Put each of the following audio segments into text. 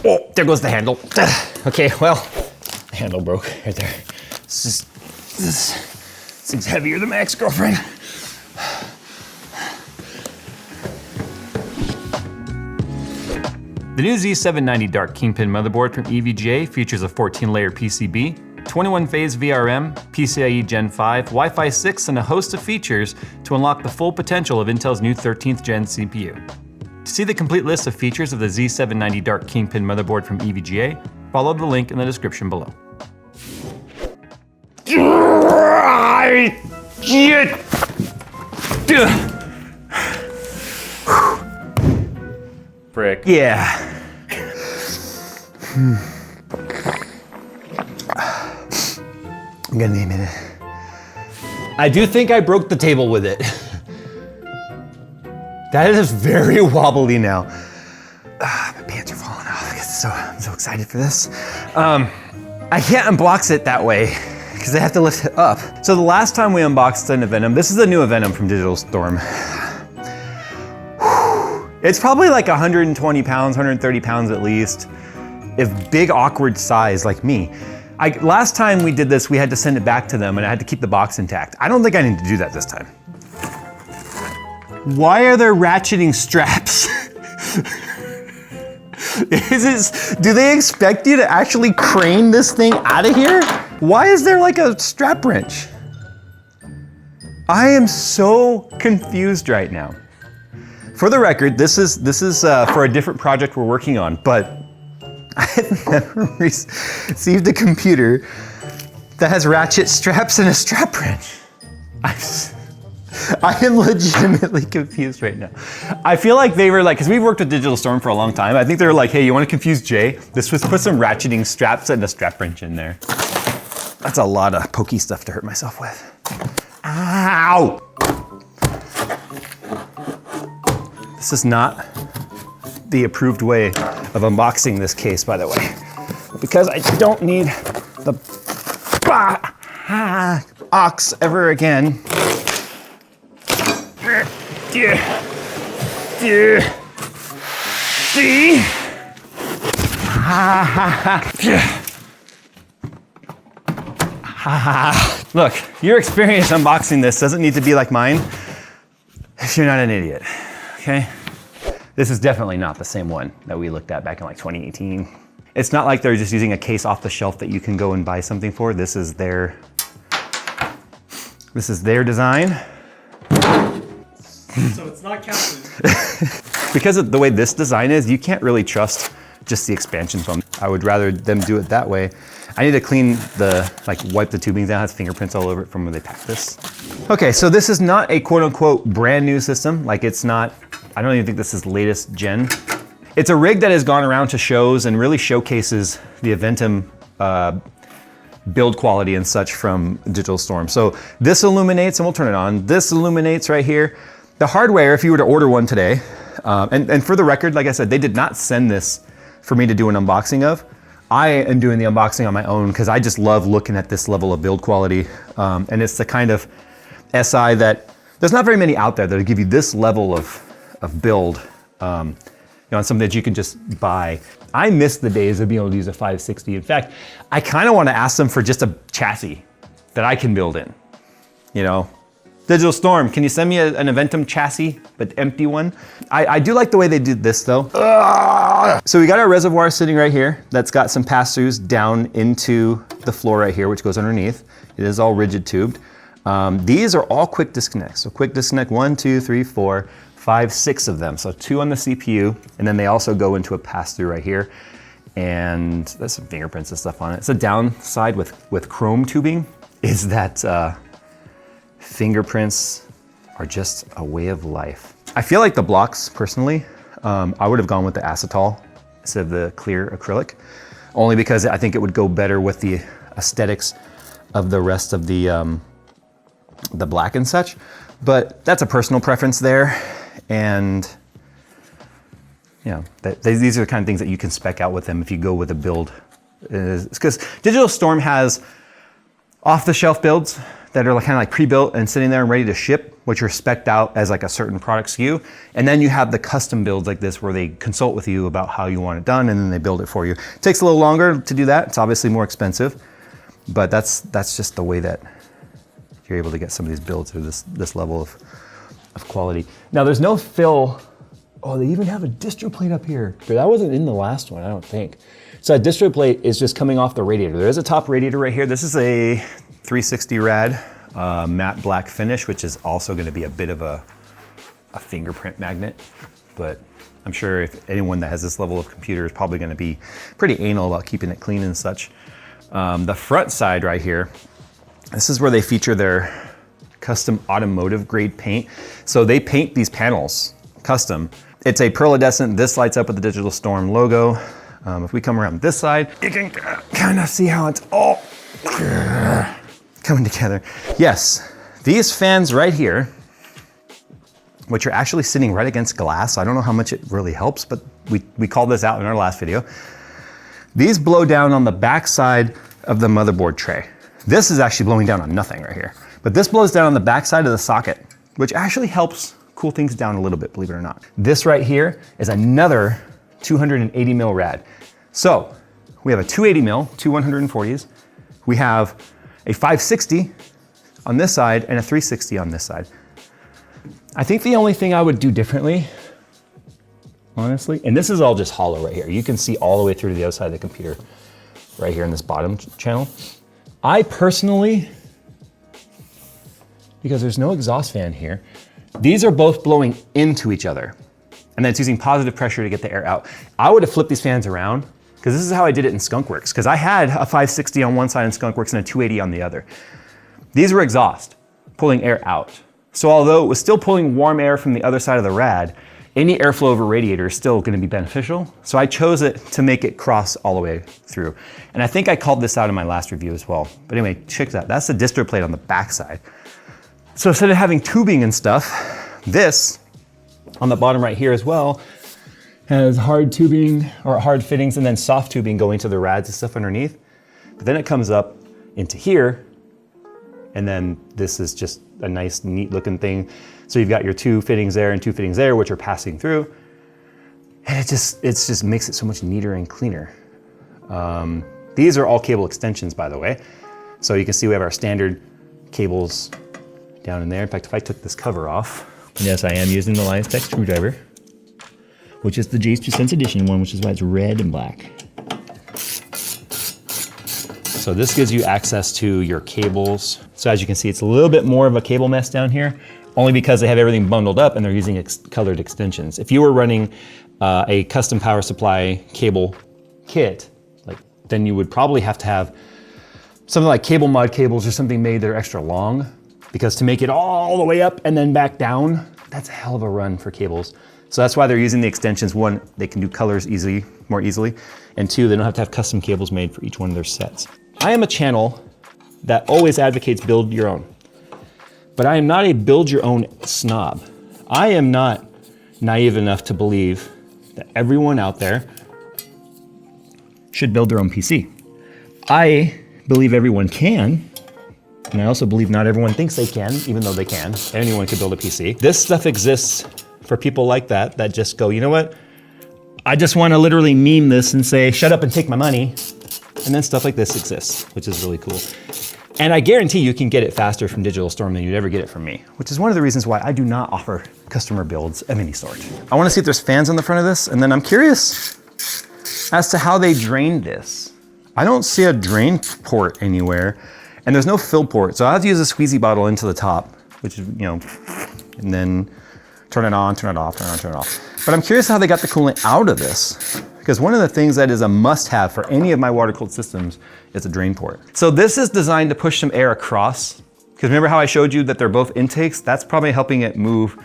Oh, there goes the handle. Okay, well, the handle broke right there. This thing's heavier than my ex-girlfriend. The new Z790 Dark Kingpin motherboard from EVGA features a 14-layer PCB, 21-phase VRM, PCIe Gen 5, Wi-Fi 6, and a host of features to unlock the full potential of Intel's new 13th gen CPU. To see the complete list of features of the Z790 Dark Kingpin motherboard from EVGA, follow the link in the description below. Frick. Yeah. I'm gonna name it. I do think I broke the table with it. That is very wobbly now. My pants are falling off. I'm so excited for this. I can't unbox it that way because I have to lift it up. So the last time we unboxed an Aventum, this is the new Aventum from Digital Storm. It's probably like 120 pounds, 130 pounds at least. If big, awkward size like me. Last time we did this, we had to send it back to them and I had to keep the box intact. I don't think I need to do that this time. Why are there ratcheting straps? Do they expect you to actually crane this thing out of here? Why is there like a strap wrench? I am so confused right now. For the record, this is for a different project we're working on, but I have never received a computer that has ratchet straps and a strap wrench. I am legitimately confused right now. I feel like they were like, because we've worked with Digital Storm for a long time, I think they were like, hey, you want to confuse Jay? This was put some ratcheting straps and a strap wrench in there. That's a lot of pokey stuff to hurt myself with. Ow! This is not the approved way of unboxing this case, by the way, because I don't need the ox ever again. See? Look, your experience unboxing this doesn't need to be like mine if you're not an idiot, okay? This is definitely not the same one that we looked at back in like 2018. It's not like they're just using a case off the shelf that you can go and buy something for. This is their design. So it's not counted. Because of the way this design is, you can't really trust just the expansion foam. I would rather them do it that way. I need to clean wipe the tubing down. It has fingerprints all over it from when they packed this. Okay, so this is not a quote unquote brand new system. Like it's not, I don't even think this is latest gen. It's a rig that has gone around to shows and really showcases the Aventum build quality and such from Digital Storm. So this illuminates, and we'll turn it on. This illuminates right here. The hardware, if you were to order one today, and for the record, like I said, they did not send this for me to do an unboxing of. I am doing the unboxing on my own because I just love looking at this level of build quality. And it's the kind of SI that, there's not very many out there that'll give you this level of build, on something that you can just buy. I miss the days of being able to use a 560. In fact, I kind of want to ask them for just a chassis that I can build in, Digital Storm, can you send me an Aventum chassis, but empty one? I do like the way they did this though. So we got our reservoir sitting right here that's got some pass-throughs down into the floor right here, which goes underneath. It is all rigid tubed. These are all quick disconnects. So quick disconnect 1, 2, 3, 4, 5, 6 of them. So 2 on the CPU, and then they also go into a pass-through right here. And there's some fingerprints and stuff on it. So downside with chrome tubing is that fingerprints are just a way of life. I feel like the blocks, personally, I would have gone with the acetal instead of the clear acrylic, only because I think it would go better with the aesthetics of the rest of the black and such. But that's a personal preference there, and these are the kind of things that you can spec out with them if you go with a build. Because Digital Storm has off-the-shelf builds that are kind of like pre-built and sitting there and ready to ship, which are spec'd out as like a certain product SKU. And then you have the custom builds like this where they consult with you about how you want it done and then they build it for you. It takes a little longer to do that. It's obviously more expensive, but that's just the way that you're able to get some of these builds to this level of quality. Now there's no fill. Oh, they even have a distro plate up here. That wasn't in the last one, I don't think. So that distro plate is just coming off the radiator. There is a top radiator right here. This is a 360 rad. Matte black finish, which is also going to be a bit of a fingerprint magnet, but I'm sure if anyone that has this level of computer is probably going to be pretty anal about keeping it clean and such. The front side right here, this is where they feature their custom automotive grade paint. So they paint these panels custom. It's a pearlescent. This lights up with the Digital Storm logo. If we come around this side, you can kind of see how it's all coming together. Yes, these fans right here, which are actually sitting right against glass. I don't know how much it really helps, but we called this out in our last video. These blow down on the back side of the motherboard tray. This is actually blowing down on nothing right here, but this blows down on the back side of the socket, which actually helps cool things down a little bit, believe it or not. This right here is another 280 mil rad. So we have a 280 mil, two 140s. We have a 560 on this side and a 360 on this side. I think the only thing I would do differently, honestly, and this is all just hollow right here. You can see all the way through to the other side of the computer right here in this bottom channel. I personally, because there's no exhaust fan here, these are both blowing into each other. And then it's using positive pressure to get the air out. I would have flipped these fans around, because this is how I did it in Skunkworks, because I had a 560 on one side in Skunkworks and a 280 on the other. These were exhaust, pulling air out. So although it was still pulling warm air from the other side of the rad, any airflow over radiator is still gonna be beneficial. So I chose it to make it cross all the way through. And I think I called this out in my last review as well. But anyway, check that. That's the distro plate on the back side. So instead of having tubing and stuff, this on the bottom right here as well has hard tubing or hard fittings and then soft tubing going to the rads and stuff underneath. But then it comes up into here, and then this is just a nice, neat looking thing. So you've got your two fittings there and two fittings there, which are passing through. And it just makes it so much neater and cleaner. These are all cable extensions, by the way. So you can see we have our standard cables down in there. In fact, if I took this cover off, yes, I am using the Lions Tech screwdriver, which is the J2 Sense Edition one, which is why it's red and black. So this gives you access to your cables. So as you can see, it's a little bit more of a cable mess down here, only because they have everything bundled up and they're using colored extensions. If you were running a custom power supply cable kit, then you would probably have to have something like cable mod cables or something made that are extra long, because to make it all the way up and then back down, that's a hell of a run for cables. So that's why they're using the extensions. One, they can do colors more easily. And two, they don't have to have custom cables made for each one of their sets. I am a channel that always advocates build your own, but I am not a build your own snob. I am not naive enough to believe that everyone out there should build their own PC. I believe everyone can, and I also believe not everyone thinks they can, even though they can. Anyone could build a PC. This stuff exists for people like that just go, you know what? I just want to literally meme this and say, shut up and take my money. And then stuff like this exists, which is really cool. And I guarantee you can get it faster from Digital Storm than you'd ever get it from me, which is one of the reasons why I do not offer customer builds of any sort. I want to see if there's fans on the front of this, and then I'm curious as to how they drained this. I don't see a drain port anywhere, and there's no fill port, so I have to use a squeezy bottle into the top, which is, and then turn it on, turn it off, turn it on, turn it off. But I'm curious how they got the coolant out of this, because one of the things that is a must-have for any of my water-cooled systems is a drain port. So this is designed to push some air across, because remember how I showed you that they're both intakes? That's probably helping it move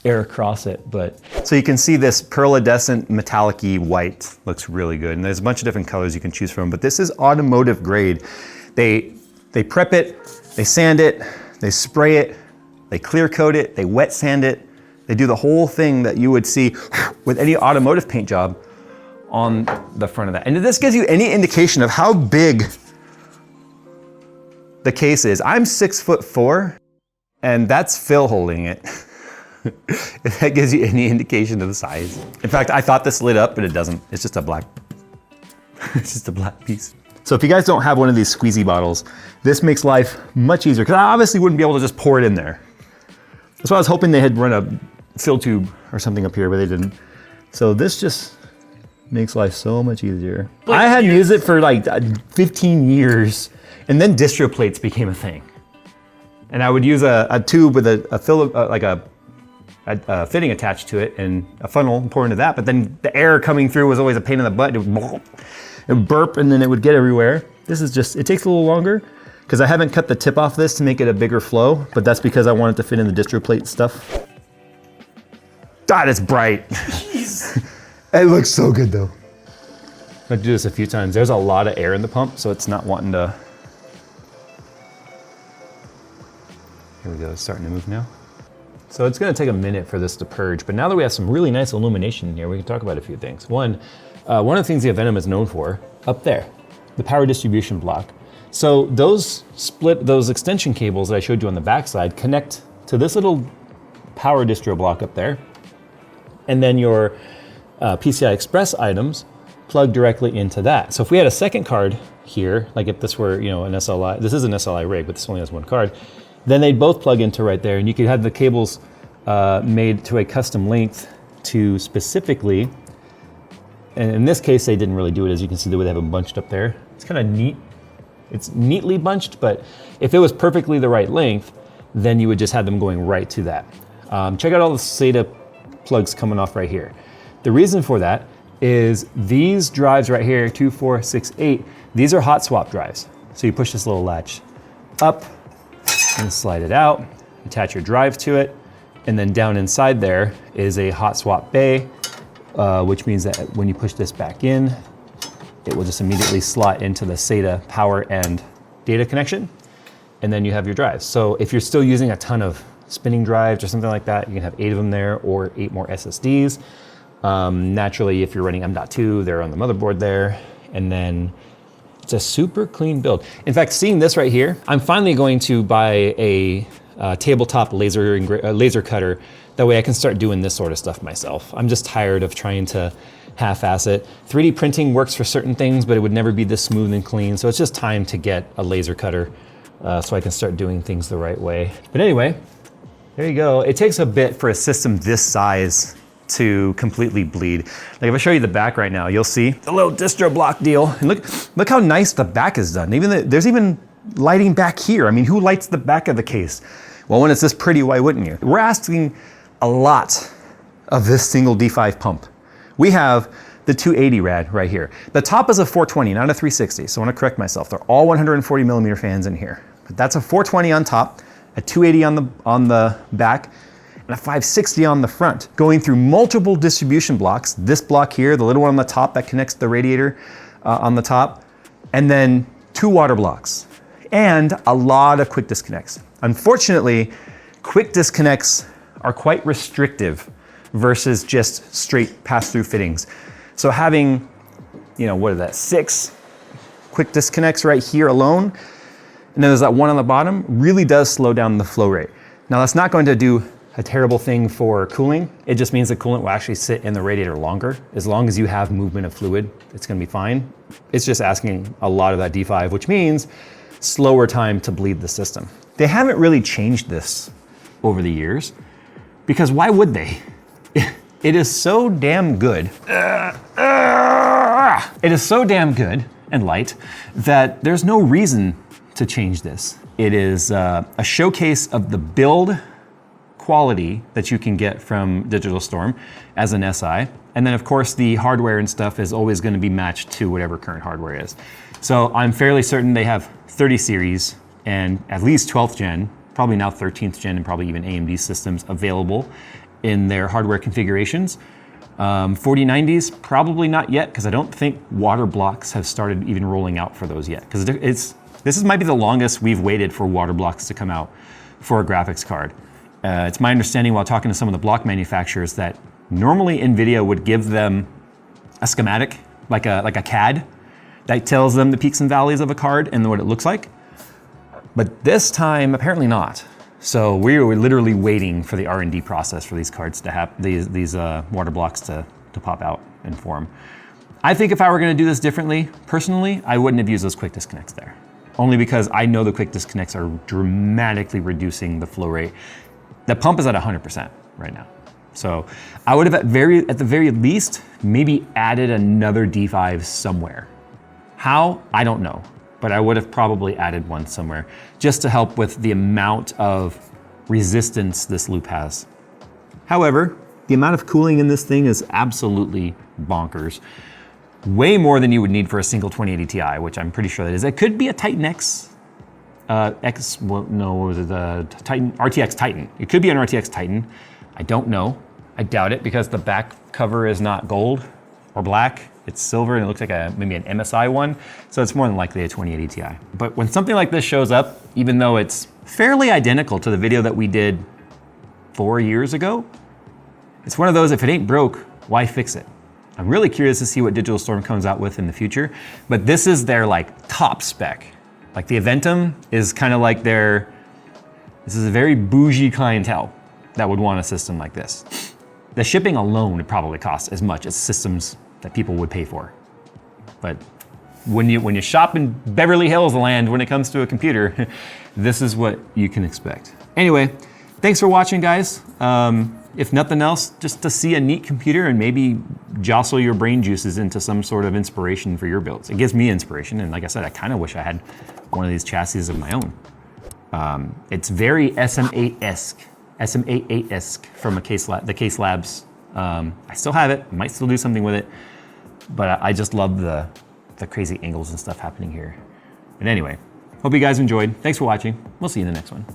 air across it. But so you can see this pearlescent metallic-y white looks really good, and there's a bunch of different colors you can choose from, but this is automotive grade. They prep it, they sand it, they spray it, they clear coat it, they wet sand it. They do the whole thing that you would see with any automotive paint job on the front of that. And if this gives you any indication of how big the case is, I'm 6'4", And that's Phil holding it. If that gives you any indication of the size. In fact, I thought this lit up, but it doesn't. It's just a black, it's just a black piece. So if you guys don't have one of these squeezy bottles, this makes life much easier, because I obviously wouldn't be able to just pour it in there. That's why I was hoping they had run a fill tube or something up here, but they didn't. So this just makes life so much easier. I hadn't used it for like 15 years, and then distro plates became a thing. And I would use a tube with a fill, like a fitting attached to it and a funnel and pour into that, but then the air coming through was always a pain in the butt. It would burp and then it would get everywhere. This is just, it takes a little longer because I haven't cut the tip off this to make it a bigger flow, but that's because I want it to fit in the distro plate stuff. God, it's bright. It looks so good though. I'm gonna do this a few times. There's a lot of air in the pump, so it's not wanting to. Here we go, it's starting to move now. So it's gonna take a minute for this to purge, but now that we have some really nice illumination in here, we can talk about a few things. One of the things the Aventum is known for, up there, the power distribution block. So those extension cables that I showed you on the backside connect to this little power distro block up there, and then your PCI Express items plug directly into that. So if we had a second card here, like if this were, you know, an SLI, this is an SLI rig, but this only has one card, then they'd both plug into right there, and you could have the cables made to a custom length to specifically, and in this case, they didn't really do it, as you can see the way they have them bunched up there. It's kind of neat. It's neatly bunched, but if it was perfectly the right length, then you would just have them going right to that. Check out all the SATA plugs coming off right here. The reason for that is these drives right here, 2, 4, 6, 8, these are hot swap drives. So you push this little latch up and slide it out, attach your drive to it, and then down inside there is a hot swap bay, which means that when you push this back in, it will just immediately slot into the SATA power and data connection, and then you have your drives. So if you're still using a ton of spinning drives or something like that, you can have 8 of them there or 8 more SSDs. Naturally, if you're running M.2, they're on the motherboard there, and then it's a super clean build. In fact, seeing this right here, I'm finally going to buy a tabletop laser cutter. That way I can start doing this sort of stuff myself. I'm just tired of trying to half-ass it. 3D printing works for certain things, but it would never be this smooth and clean. So it's just time to get a laser cutter so I can start doing things the right way. But anyway, there you go. It takes a bit for a system this size to completely bleed. Like if I show you the back right now, you'll see the little distro block deal. And look how nice the back is done. There's even lighting back here. I mean, who lights the back of the case? Well, when it's this pretty, why wouldn't you? We're asking a lot of this single D5 pump. We have the 280 rad right here. The top is a 420, not a 360. So I want to correct myself. They're all 140 millimeter fans in here. But that's a 420 on top, a 280 on the back, and a 560 on the front, going through multiple distribution blocks. This block here, the little one on the top that connects the radiator on the top, and then 2 water blocks, and a lot of quick disconnects. Unfortunately, quick disconnects are quite restrictive versus just straight pass-through fittings. So having, you know, what is that, 6 quick disconnects right here alone, and then there's that one on the bottom, really does slow down the flow rate. Now that's not going to do a terrible thing for cooling. It just means the coolant will actually sit in the radiator longer. As long as you have movement of fluid, it's gonna be fine. It's just asking a lot of that D5, which means slower time to bleed the system. They haven't really changed this over the years, because why would they? It is so damn good. It is so damn good and light that there's no reason to change this. It is a showcase of the build quality that you can get from Digital Storm as an SI. And then of course the hardware and stuff is always going to be matched to whatever current hardware is. So I'm fairly certain they have 30 series and at least 12th gen, probably now 13th gen and probably even AMD systems available in their hardware configurations. 4090s, probably not yet, because I don't think water blocks have started even rolling out for those yet. Because this might be the longest we've waited for water blocks to come out for a graphics card. It's my understanding while talking to some of the block manufacturers that normally NVIDIA would give them a schematic, like a CAD, that tells them the peaks and valleys of a card and what it looks like. But this time, apparently not. So we were literally waiting for the R&D process for these cards to have these water blocks to pop out and form. I think if I were gonna do this differently, personally, I wouldn't have used those quick disconnects there. Only because I know the quick disconnects are dramatically reducing the flow rate. The pump is at 100% right now. So I would have at the very least, maybe added another D5 somewhere. How? I don't know, but I would have probably added one somewhere just to help with the amount of resistance this loop has. However, the amount of cooling in this thing is absolutely bonkers. Way more than you would need for a single 2080 Ti, which I'm pretty sure that is. It could be a Titan X, RTX Titan. It could be an RTX Titan. I don't know. I doubt it because the back cover is not gold or black. It's silver and it looks like maybe an MSI one. So it's more than likely a 2080 Ti. But when something like this shows up, even though it's fairly identical to the video that we did 4 years ago, it's one of those, if it ain't broke, why fix it? I'm really curious to see what Digital Storm comes out with in the future, but this is their like top spec. Like the Aventum is kind of like this is a very bougie clientele that would want a system like this. The shipping alone would probably cost as much as systems that people would pay for. But when you shop in Beverly Hills land when it comes to a computer, this is what you can expect. Anyway, thanks for watching, guys. If nothing else, just to see a neat computer and maybe jostle your brain juices into some sort of inspiration for your builds. It gives me inspiration, and like I said, I kind of wish I had one of these chassis of my own. It's very SM8-esque, SM88-esque from the Case Labs. I still have it, might still do something with it, but I just love the crazy angles and stuff happening here. But anyway, hope you guys enjoyed. Thanks for watching. We'll see you in the next one.